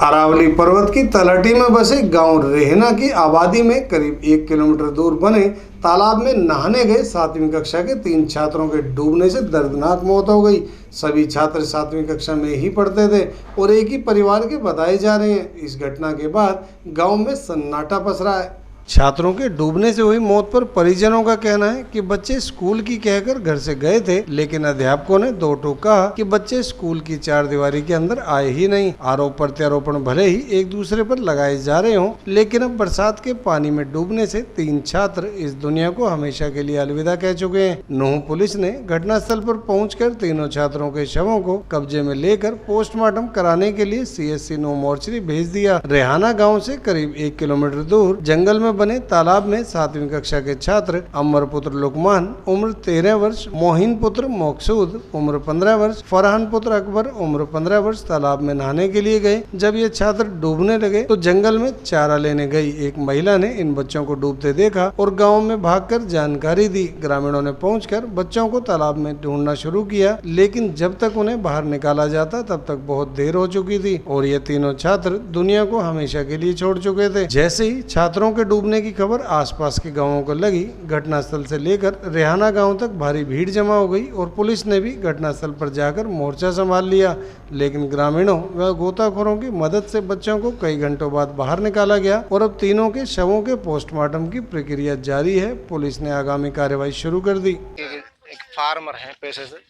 अरावली पर्वत की तलहटी में बसे गांव रेहना की आबादी में करीब 1 किलोमीटर दूर बने तालाब में नहाने गए 7वीं कक्षा के 3 छात्रों के डूबने से दर्दनाक मौत हो गई। सभी छात्र 7वीं कक्षा में ही पढ़ते थे और एक ही परिवार के बताए जा रहे हैं। इस घटना के बाद गांव में सन्नाटा पसरा है। छात्रों के डूबने से हुई मौत पर परिजनों का कहना है कि बच्चे स्कूल की कहकर घर से गए थे, लेकिन अध्यापकों ने दो टूक कहा कि बच्चे स्कूल की चारदीवारी के अंदर आए ही नहीं। आरोप प्रत्यारोपण भले ही एक दूसरे पर लगाए जा रहे हों, लेकिन अब बरसात के पानी में डूबने से 3 छात्र इस दुनिया को हमेशा के लिए अलविदा कह चुके हैं। नूंह पुलिस ने घटनास्थल पर पहुंचकर तीनों छात्रों के शवों को कब्जे में लेकर पोस्टमार्टम कराने के लिए CSC नूंह मोर्चरी भेज दिया। रेहाना गाँव से करीब 1 किलोमीटर दूर जंगल में बने तालाब में 7वीं कक्षा के छात्र अमर पुत्र लुकमान उम्र 13 वर्ष, मोहिन पुत्र मकसूद उम्र 15 वर्ष, फरहान पुत्र अकबर उम्र 15 वर्ष तालाब में नहाने के लिए गए। जब ये छात्र डूबने लगे तो जंगल में चारा लेने गई एक महिला ने इन बच्चों को डूबते देखा और गांव में भागकर जानकारी दी। ग्रामीणों ने पहुंचकर बच्चों को तालाब में ढूंढना शुरू किया, लेकिन जब तक उन्हें बाहर निकाला जाता तब तक बहुत देर हो चुकी थी और ये तीनों छात्र दुनिया को हमेशा के लिए छोड़ चुके थे। जैसे ही छात्रों के डूबने की खबर आसपास के गांवों को लगी, घटनास्थल से लेकर रेहाना गांव तक भारी भीड़ जमा हो गई और पुलिस ने भी घटनास्थल पर जाकर मोर्चा संभाल लिया। लेकिन ग्रामीणों व गोताखोरों की मदद से बच्चों को कई घंटों बाद बाहर निकाला गया और अब तीनों के शवों के पोस्टमार्टम की प्रक्रिया जारी है। पुलिस ने आगामी कार्रवाई शुरू कर दी। एक फार्मर है, पेशे से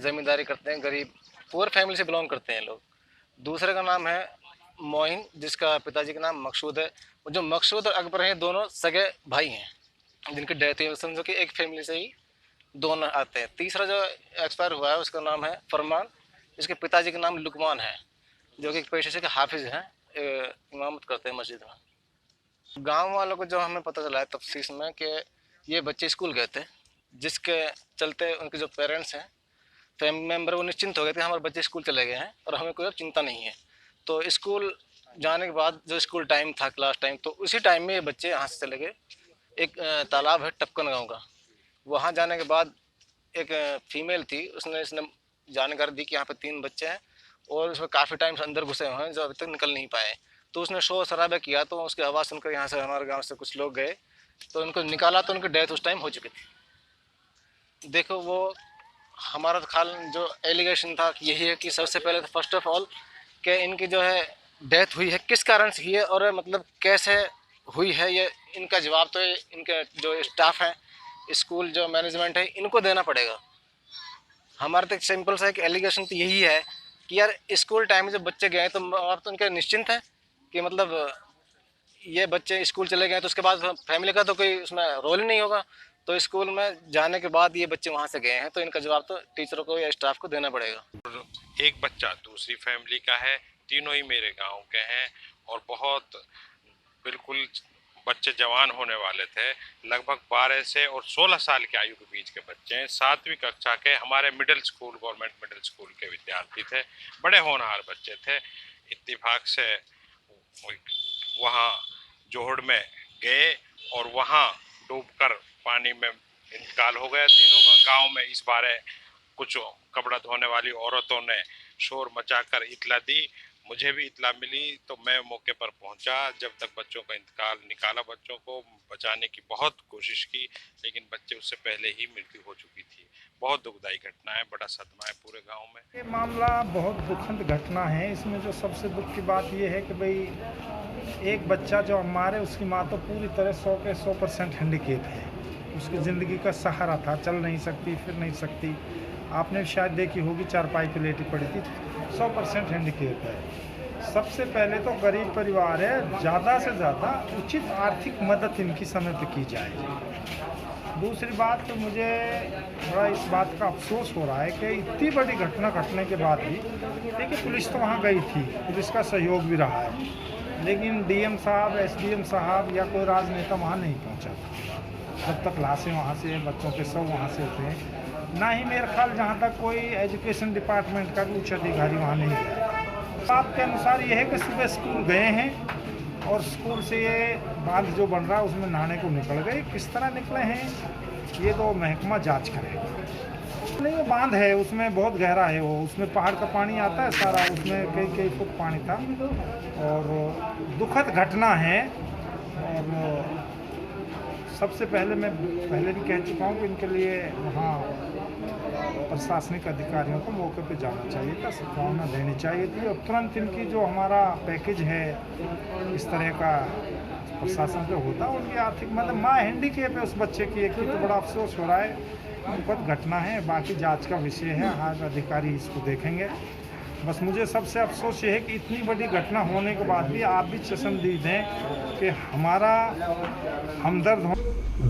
जमींदारी करते हैं, गरीब पुअर फैमिली से बिलोंग करते हैं लोग। दूसरे का नाम है मोहिन, जिसका पिताजी का नाम मकसूद है। जो मकसूद और अकबर हैं, दोनों सगे भाई हैं जिनकी डेथ हुई। समझो कि एक फैमिली से ही दोनों आते हैं। तीसरा जो एक्सपायर हुआ है उसका नाम है फरमान, जिसके पिताजी का नाम लुकमान है, जो कि पेशे से हाफिज हैं, इमामत करते हैं मस्जिद में। गांव वालों को जो हमें पता चला है तफ्सीस में कि ये बच्चे स्कूल गए थे, जिसके चलते उनके जो पेरेंट्स हैं, फैमिली मेम्बर, वो निश्चिंत हो गए थे हमारे बच्चे स्कूल चले गए हैं और हमें कोई चिंता नहीं है। तो स्कूल जाने के बाद जो स्कूल टाइम था, क्लास टाइम, तो उसी टाइम में ये बच्चे यहाँ से चले गए। एक तालाब है टपकन गांव का, वहाँ जाने के बाद एक फीमेल थी, इसने जानकारी दी कि यहाँ पे 3 बच्चे हैं और उसमें काफ़ी टाइम से अंदर घुसे हुए हैं जो अभी तक निकल नहीं पाए। तो उसने शोर शराबा किया, तो उसकी आवाज़ सुनकर यहाँ से हमारे गाँव से कुछ लोग गए, तो उनको निकाला तो उनकी डेथ उस टाइम हो चुकी थी। देखो, वो हमारा ख्याल जो एलिगेशन था यही है कि सबसे पहले तो फर्स्ट ऑफ ऑल कि इनकी जो है डेथ हुई है किस कारण से हुई है और मतलब कैसे हुई है, ये इनका जवाब तो इनके जो स्टाफ है, स्कूल जो मैनेजमेंट है, इनको देना पड़ेगा। हमारा तो सिंपल सा एक एलिगेशन तो यही है कि यार स्कूल टाइम में जब बच्चे गए तो आप तो उनके निश्चिंत है कि मतलब ये बच्चे स्कूल चले गए तो उसके बाद फैमिली का तो कोई उसमें रोल ही नहीं होगा। तो स्कूल में जाने के बाद ये बच्चे वहाँ से गए हैं, तो इनका जवाब तो टीचरों को या स्टाफ को देना पड़ेगा। एक बच्चा दूसरी फैमिली का है, तीनों ही मेरे गांव के हैं और बहुत बिल्कुल बच्चे जवान होने वाले थे। लगभग 12 से और 16 साल की आयु के बीच के बच्चे हैं। 7वीं कक्षा के हमारे middle school, government middle school के विद्यार्थी थे। बड़े होनहार बच्चे थे। इत्तेफाक से वहाँ जोहड़ में गए और वहाँ डूबकर पानी में इंतकाल हो गया तीनों का। गांव में इस बारे कुछ कपड़ा धोने वाली औरतों ने शोर मचाकर इतला दी। मुझे भी इतला मिली तो मैं मौके पर पहुंचा। जब तक बच्चों का इंतकाल निकाला, बच्चों को बचाने की बहुत कोशिश की, लेकिन बच्चे उससे पहले ही मृत्यु हो चुकी थी। बहुत दुखदायी घटना है, बड़ा सदमा है पूरे गांव में। ये मामला बहुत दुखद घटना है। इसमें जो सबसे दुख की बात ये है कि भाई एक बच्चा जो हमारे, उसकी माँ तो पूरी तरह 100 के 100% हैंडीकेप है। उसकी ज़िंदगी का सहारा था, चल नहीं सकती, फिर नहीं सकती। आपने शायद देखी होगी, चारपाई पे लेटी पड़ी थी। 100% हैंडीकेप है। सबसे पहले तो गरीब परिवार है, ज़्यादा से ज़्यादा उचित आर्थिक मदद इनकी समय पर की जाए। दूसरी बात तो मुझे बड़ा इस बात का अफसोस हो रहा है कि इतनी बड़ी घटना घटने के बाद भी, देखिए पुलिस तो वहाँ गई थी, पुलिस का सहयोग भी रहा है, लेकिन DM साहब, SDM साहब या कोई राजनेता वहाँ नहीं पहुँचा। जब तक लाशें वहाँ से, बच्चों के सब वहाँ से होते हैं, ना ही मेरे ख्याल जहाँ तक कोई एजुकेशन डिपार्टमेंट का भी उच्च अधिकारी वहाँ नहीं गया। बात के अनुसार ये है कि सुबह स्कूल गए हैं और स्कूल से ये बांध जो बन रहा है उसमें नहाने को निकल गए। किस तरह निकले हैं ये तो महकमा जांच करेगा। नहीं, वो बांध है, उसमें बहुत गहरा है वो, उसमें पहाड़ का पानी आता है सारा, उसमें कई कई फुट पानी था। और दुखद घटना है। और सबसे पहले मैं पहले भी कह चुका हूँ कि इनके लिए वहाँ प्रशासनिक अधिकारियों को मौके पे जाना चाहिए था, सद्भावना देनी चाहिए थी और तुरंत इनकी जो हमारा पैकेज है इस तरह का प्रशासन पे होता, उनकी आर्थिक मतलब माँ हैंडीकैप है उस बच्चे की, एक ही तो बड़ा अफसोस हो रहा है। दुखद घटना है, बाकी जांच का विषय है, आज अधिकारी इसको देखेंगे। बस मुझे सबसे अफसोस ये है कि इतनी बड़ी घटना होने के बाद भी आप भी चश्मदीद हैं कि हमारा हमदर्द हो।